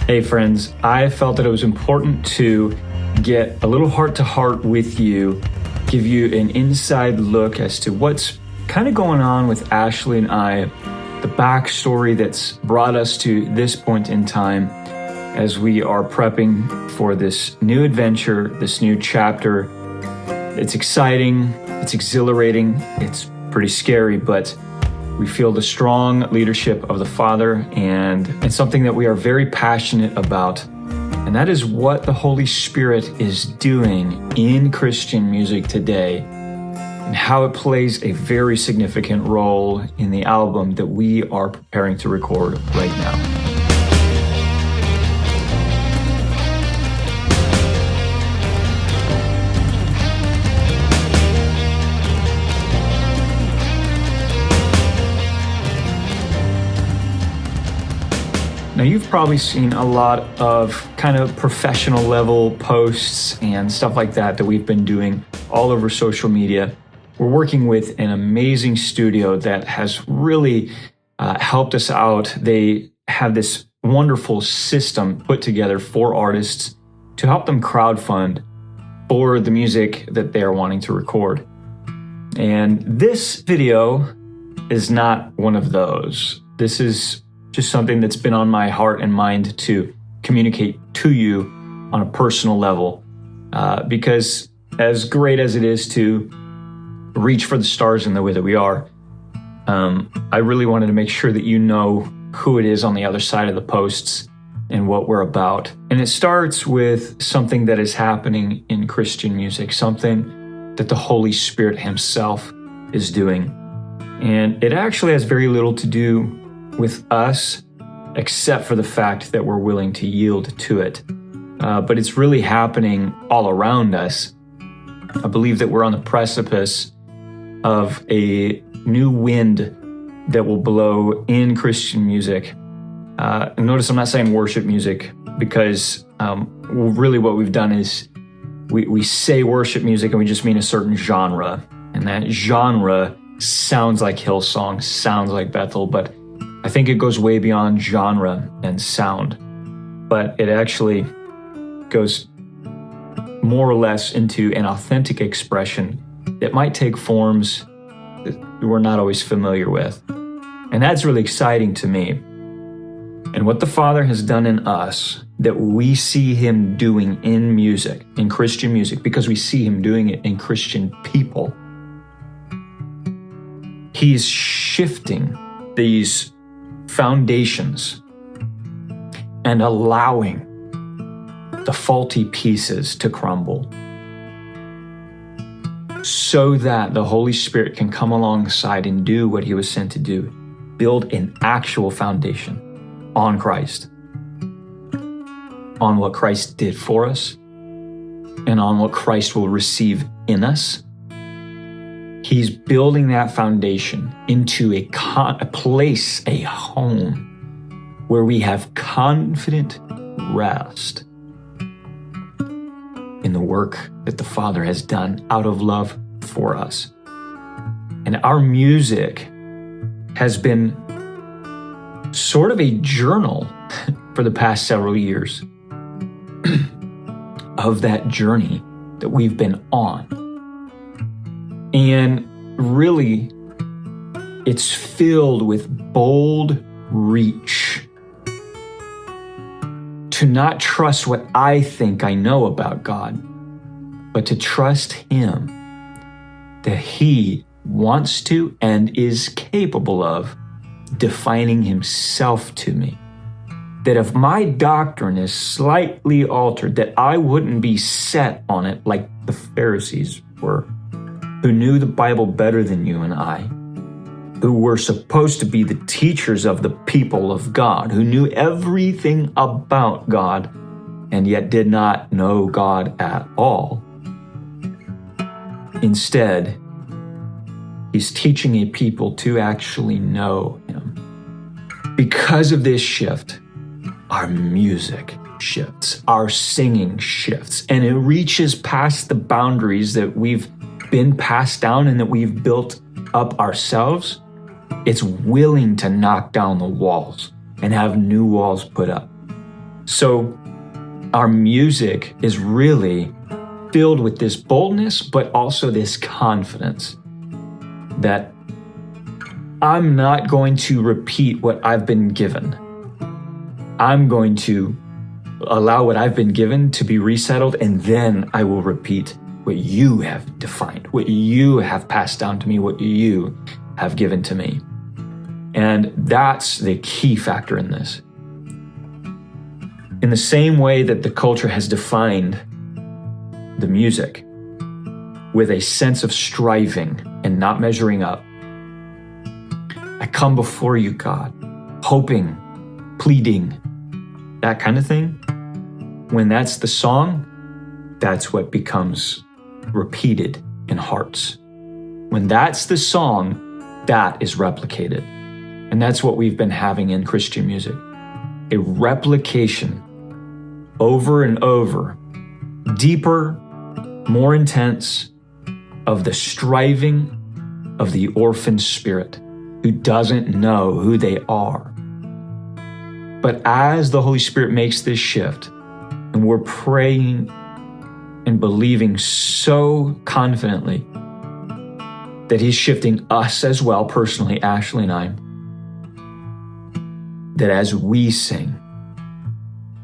Hey friends, I felt that it was important to get a little heart-to-heart with you, give you an inside look as to what's kind of going on with Ashley and I, the backstory that's brought us to this point in time as we are prepping for this new adventure, this new chapter. It's exciting, it's exhilarating, it's pretty scary, but we feel the strong leadership of the Father, and it's something that we are very passionate about. And that is what the Holy Spirit is doing in Christian music today, and how it plays a very significant role in the album that we are preparing to record right now. Now, you've probably seen a lot of kind of professional level posts and stuff like that we've been doing all over social media. We're working with an amazing studio that has really helped us out. They have this wonderful system put together for artists to help them crowdfund for the music that they're wanting to record. And this video is not one of those. This is just something that's been on my heart and mind to communicate to you on a personal level. Because as great as it is to reach for the stars in the way that we are, I really wanted to make sure that you know who it is on the other side of the posts and what we're about. And it starts with something that is happening in Christian music, something that the Holy Spirit Himself is doing. And it actually has very little to do with us, except for the fact that we're willing to yield to it. But it's really happening all around us. I believe that we're on the precipice of a new wind that will blow in Christian music. And notice I'm not saying worship music, because really what we've done is we say worship music and we just mean a certain genre. And that genre sounds like Hillsong, sounds like Bethel, but I think it goes way beyond genre and sound, but it actually goes more or less into an authentic expression that might take forms that we're not always familiar with. And that's really exciting to me. And what the Father has done in us, that we see Him doing in music, in Christian music, because we see Him doing it in Christian people, He's shifting these foundations and allowing the faulty pieces to crumble so that the Holy Spirit can come alongside and do what He was sent to do, build an actual foundation on Christ, on what Christ did for us, and on what Christ will receive in us. He's building that foundation into a place, a home, where we have confident rest in the work that the Father has done out of love for us. And our music has been sort of a journal for the past several years of that journey that we've been on. And really, it's filled with bold reach to not trust what I think I know about God, but to trust Him, that He wants to and is capable of defining Himself to me. That if my doctrine is slightly altered, that I wouldn't be set on it like the Pharisees were, who knew the Bible better than you and I, who were supposed to be the teachers of the people of God, who knew everything about God and yet did not know God at all. Instead, He's teaching a people to actually know Him. Because of this shift, our music shifts, our singing shifts, and it reaches past the boundaries that we've been passed down and that we've built up ourselves. It's willing to knock down the walls and have new walls put up. So our music is really filled with this boldness, but also this confidence that I'm not going to repeat what I've been given. I'm going to allow what I've been given to be resettled, and then I will repeat what you have defined, what you have passed down to me, what you have given to me. And that's the key factor in this. In the same way that the culture has defined the music with a sense of striving and not measuring up, I come before you, God, hoping, pleading, that kind of thing. When that's the song, that's what becomes repeated in hearts. When that's the song, that is replicated. And that's what we've been having in Christian music. A replication over and over, deeper, more intense, of the striving of the orphan spirit who doesn't know who they are. But as the Holy Spirit makes this shift, and we're praying and believing so confidently that He's shifting us as well, personally, Ashley and I, that as we sing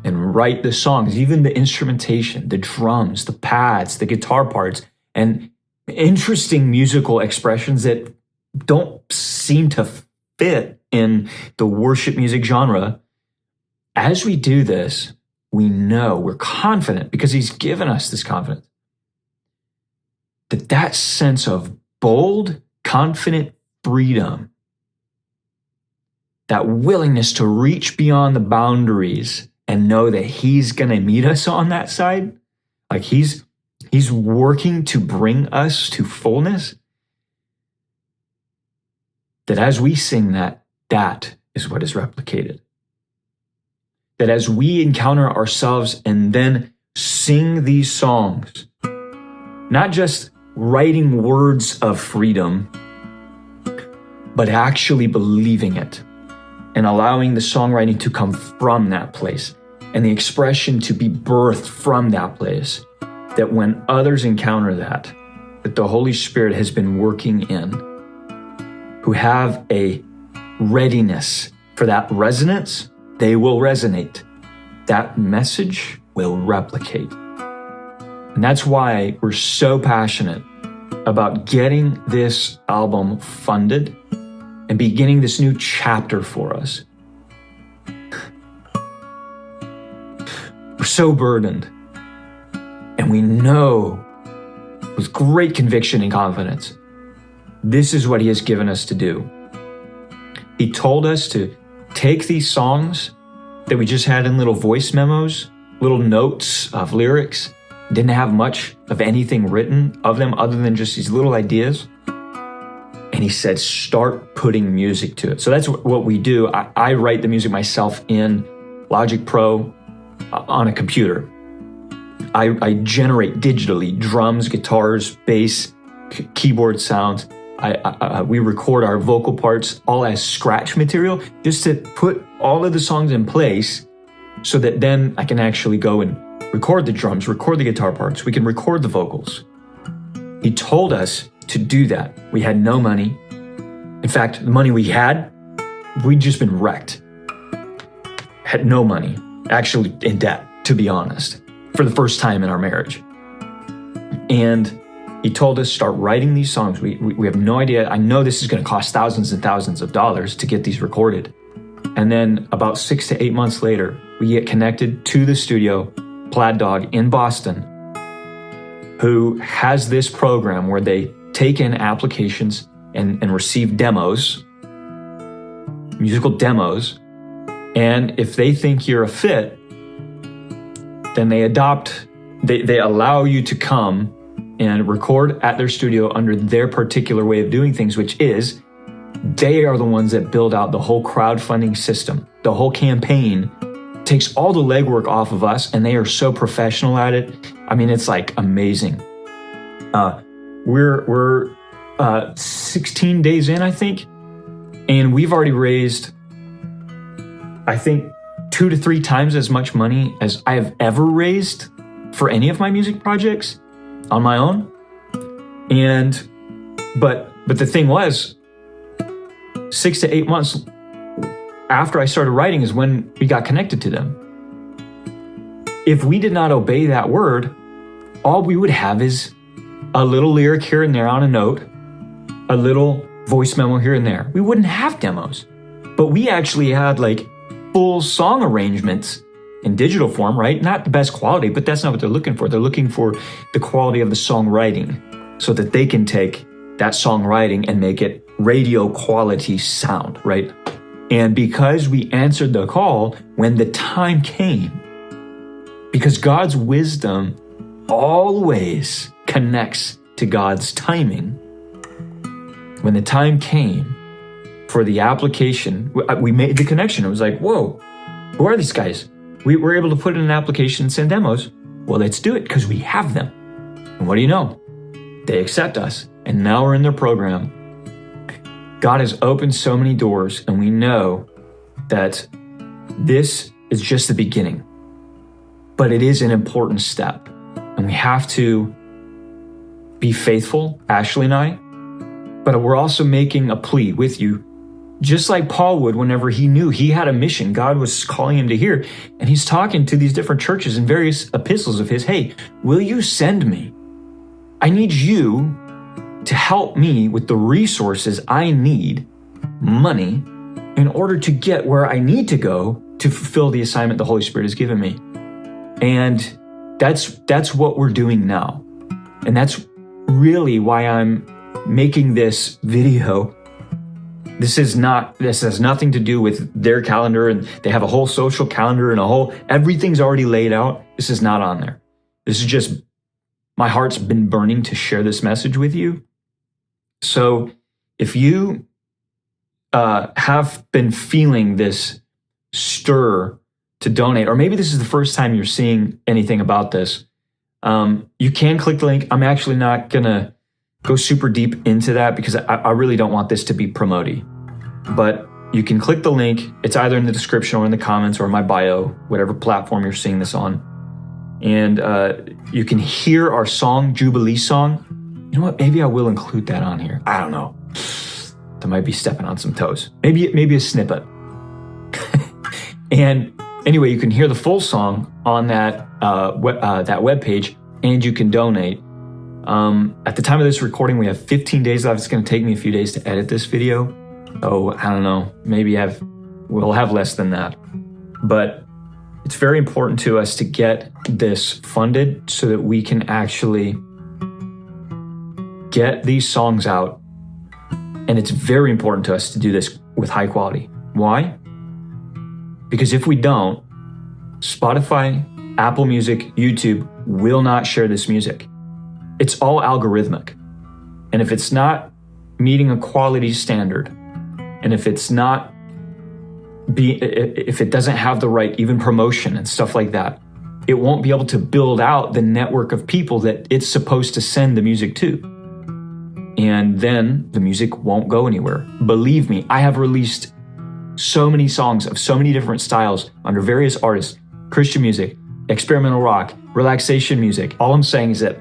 and write the songs, even the instrumentation, the drums, the pads, the guitar parts, and interesting musical expressions that don't seem to fit in the worship music genre, as we do this, we know, we're confident, because He's given us this confidence, that sense of bold, confident freedom, that willingness to reach beyond the boundaries and know that He's going to meet us on that side, like He's working to bring us to fullness, that as we sing that is what is replicated. That as we encounter ourselves and then sing these songs, not just writing words of freedom, but actually believing it and allowing the songwriting to come from that place and the expression to be birthed from that place, that when others encounter that the Holy Spirit has been working in, who have a readiness for that resonance, they will resonate. That message will replicate. And that's why we're so passionate about getting this album funded and beginning this new chapter for us. We're so burdened. And we know with great conviction and confidence, this is what He has given us to do. He told us to take these songs that we just had in little voice memos, little notes of lyrics, didn't have much of anything written of them other than just these little ideas. And He said, start putting music to it. So that's what we do. I write the music myself in Logic Pro on a computer. I generate digitally drums, guitars, bass, keyboard sounds. We record our vocal parts all as scratch material just to put all of the songs in place so that then I can actually go and record the drums, record the guitar parts. We can record the vocals. He told us to do that. We had no money. In fact, the money we had, we'd just been wrecked. Had no money, actually in debt, to be honest, for the first time in our marriage. And He told us, start writing these songs. We have no idea. I know this is going to cost thousands and thousands of dollars to get these recorded. And then about 6 to 8 months later, we get connected to the studio, Plaid Dog in Boston, who has this program where they take in applications and receive demos, musical demos. And if they think you're a fit, then they allow you to come and record at their studio under their particular way of doing things, which is they are the ones that build out the whole crowdfunding system. The whole campaign takes all the legwork off of us, and they are so professional at it. I mean, it's like amazing. We're 16 days in, I think, and we've already raised, I think, 2 to 3 times as much money as I have ever raised for any of my music projects on my own. But the thing was, 6 to 8 months after I started writing is when we got connected to them. If we did not obey that word, all we would have is a little lyric here and there on a note, a little voice memo here and there. We wouldn't have demos, but we actually had like full song arrangements in digital form, right? Not the best quality, but that's not what they're looking for. They're looking for the quality of the songwriting so that they can take that songwriting and make it radio quality sound, right? And because we answered the call when the time came, because God's wisdom always connects to God's timing, when the time came for the application, we made the connection. It was like, whoa, who are these guys? We were able to put in an application and send demos. Well, let's do it because we have them. And what do you know? They accept us. And now we're in their program. God has opened so many doors, and we know that this is just the beginning. But it is an important step. And we have to be faithful, Ashley and I. But we're also making a plea with you, just like Paul would whenever he knew he had a mission. God was calling him to hear. And he's talking to these different churches in various epistles of his, hey, will you send me? I need you to help me with the resources I need, money, in order to get where I need to go to fulfill the assignment the Holy Spirit has given me. And that's what we're doing now. And that's really why I'm making this video. This has nothing to do with their calendar, and they have a whole social calendar and everything's already laid out. This is not on there. This is just, my heart's been burning to share this message with you. So if you have been feeling this stir to donate, or maybe this is the first time you're seeing anything about this, you can click the link. I'm actually not going to go super deep into that because I really don't want this to be promoting. But you can click the link. It's either in the description or in the comments or in my bio, whatever platform you're seeing this on. And you can hear our song, Jubilee song. You know what? Maybe I will include that on here. I don't know. That might be stepping on some toes. Maybe a snippet. And anyway, you can hear the full song on that webpage, and you can donate. At the time of this recording, we have 15 days left. It's going to take me a few days to edit this video. Oh, I don't know. Maybe we'll have less than that. But it's very important to us to get this funded so that we can actually get these songs out. And it's very important to us to do this with high quality. Why? Because if we don't, Spotify, Apple Music, YouTube will not share this music. It's all algorithmic. And if it's not meeting a quality standard, and if it doesn't have the right even promotion and stuff like that, it won't be able to build out the network of people that it's supposed to send the music to. And then the music won't go anywhere. Believe me, I have released so many songs of so many different styles under various artists, Christian music, experimental rock, relaxation music. All I'm saying is that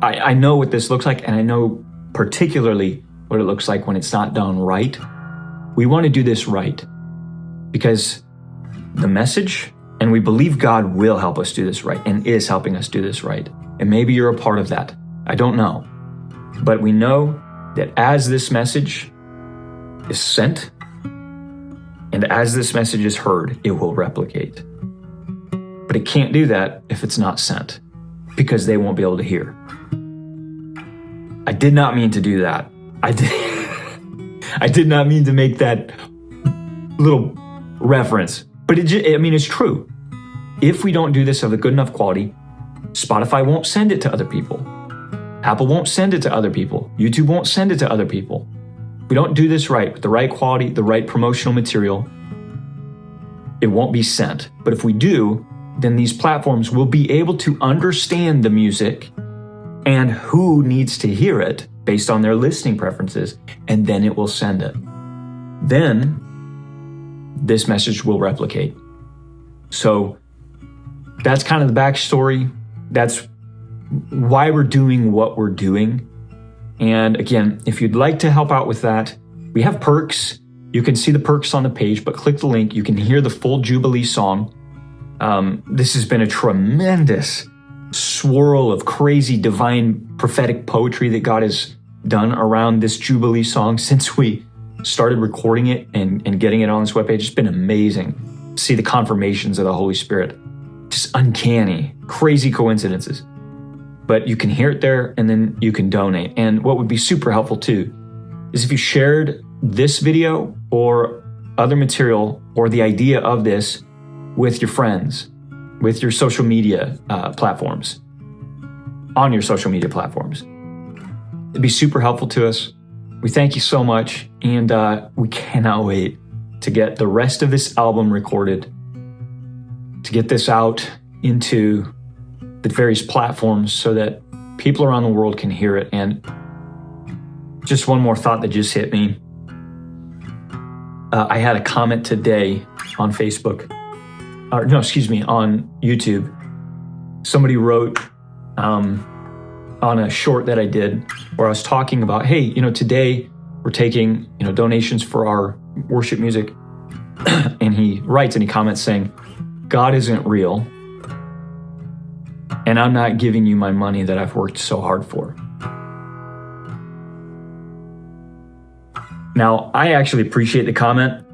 I know what this looks like, and I know particularly what it looks like when it's not done right. We want to do this right because the message, and we believe God will help us do this right and is helping us do this right. And maybe you're a part of that. I don't know. But we know that as this message is sent and as this message is heard, it will replicate. But it can't do that if it's not sent, because they won't be able to hear. I did not mean to do that. I did not mean to make that little reference, but it's true. If we don't do this of a good enough quality, Spotify won't send it to other people. Apple won't send it to other people. YouTube won't send it to other people. If we don't do this right, with the right quality, the right promotional material, it won't be sent. But if we do, then these platforms will be able to understand the music and who needs to hear it based on their listening preferences, and then it will send it. Then this message will replicate. So that's kind of the backstory. That's why we're doing what we're doing. And again, if you'd like to help out with that, we have perks. You can see the perks on the page, but click the link. You can hear the full Jubilee song. This has been a tremendous swirl of crazy divine prophetic poetry that God has done around this Jubilee song since we started recording it and getting it on this webpage. It's been amazing to see the confirmations of the Holy Spirit. Just uncanny, crazy coincidences. But you can hear it there, and then you can donate. And what would be super helpful too is if you shared this video or other material or the idea of this with your friends, with your social media platforms, on your social media platforms. It'd be super helpful to us. We thank you so much, and we cannot wait to get the rest of this album recorded, to get this out into the various platforms so that people around the world can hear it. And just one more thought that just hit me. I had a comment today on Facebook, on YouTube. Somebody wrote on a short that I did where I was talking about, hey, today we're taking, donations for our worship music. And he writes and he comments saying, God isn't real, and I'm not giving you my money that I've worked so hard for. Now, I actually appreciate the comment.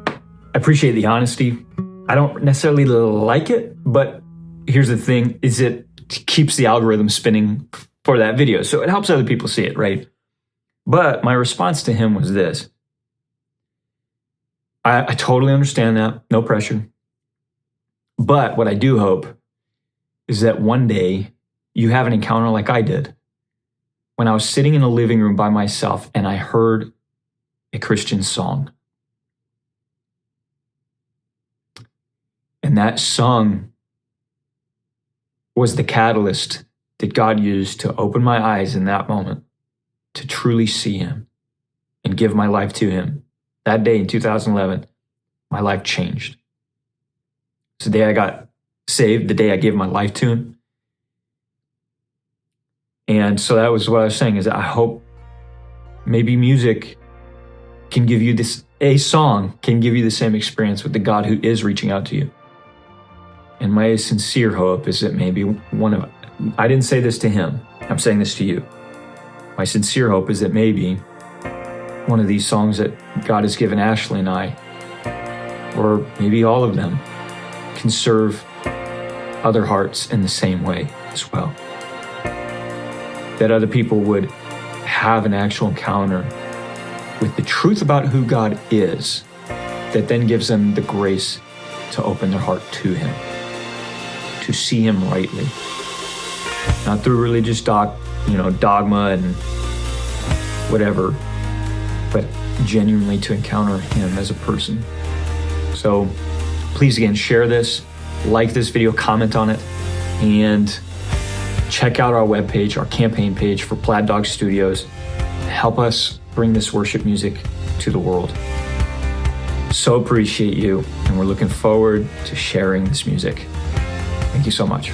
I appreciate the honesty. I don't necessarily like it, but here's the thing, is it keeps the algorithm spinning for that video. So it helps other people see it, right? But my response to him was this. I totally understand that, no pressure. But what I do hope is that one day you have an encounter like I did when I was sitting in a living room by myself and I heard a Christian song. And that song was the catalyst that God used to open my eyes in that moment to truly see him and give my life to him. That day in 2011, my life changed. It's the day I got saved, the day I gave my life to him. And so that was what I was saying, is that I hope maybe music can give you a song can give you the same experience with the God who is reaching out to you. And my sincere hope is that maybe I didn't say this to him, I'm saying this to you. My sincere hope is that maybe one of these songs that God has given Ashley and I, or maybe all of them, can serve other hearts in the same way as well. That other people would have an actual encounter with the truth about who God is, that then gives them the grace to open their heart to him, to see him rightly. Not through religious dogma and whatever, but genuinely to encounter him as a person. So please, again, share this, like this video, comment on it, and check out our webpage, our campaign page for Plaid Dog Studios. Help us bring this worship music to the world. So appreciate you, and we're looking forward to sharing this music. Thank you so much.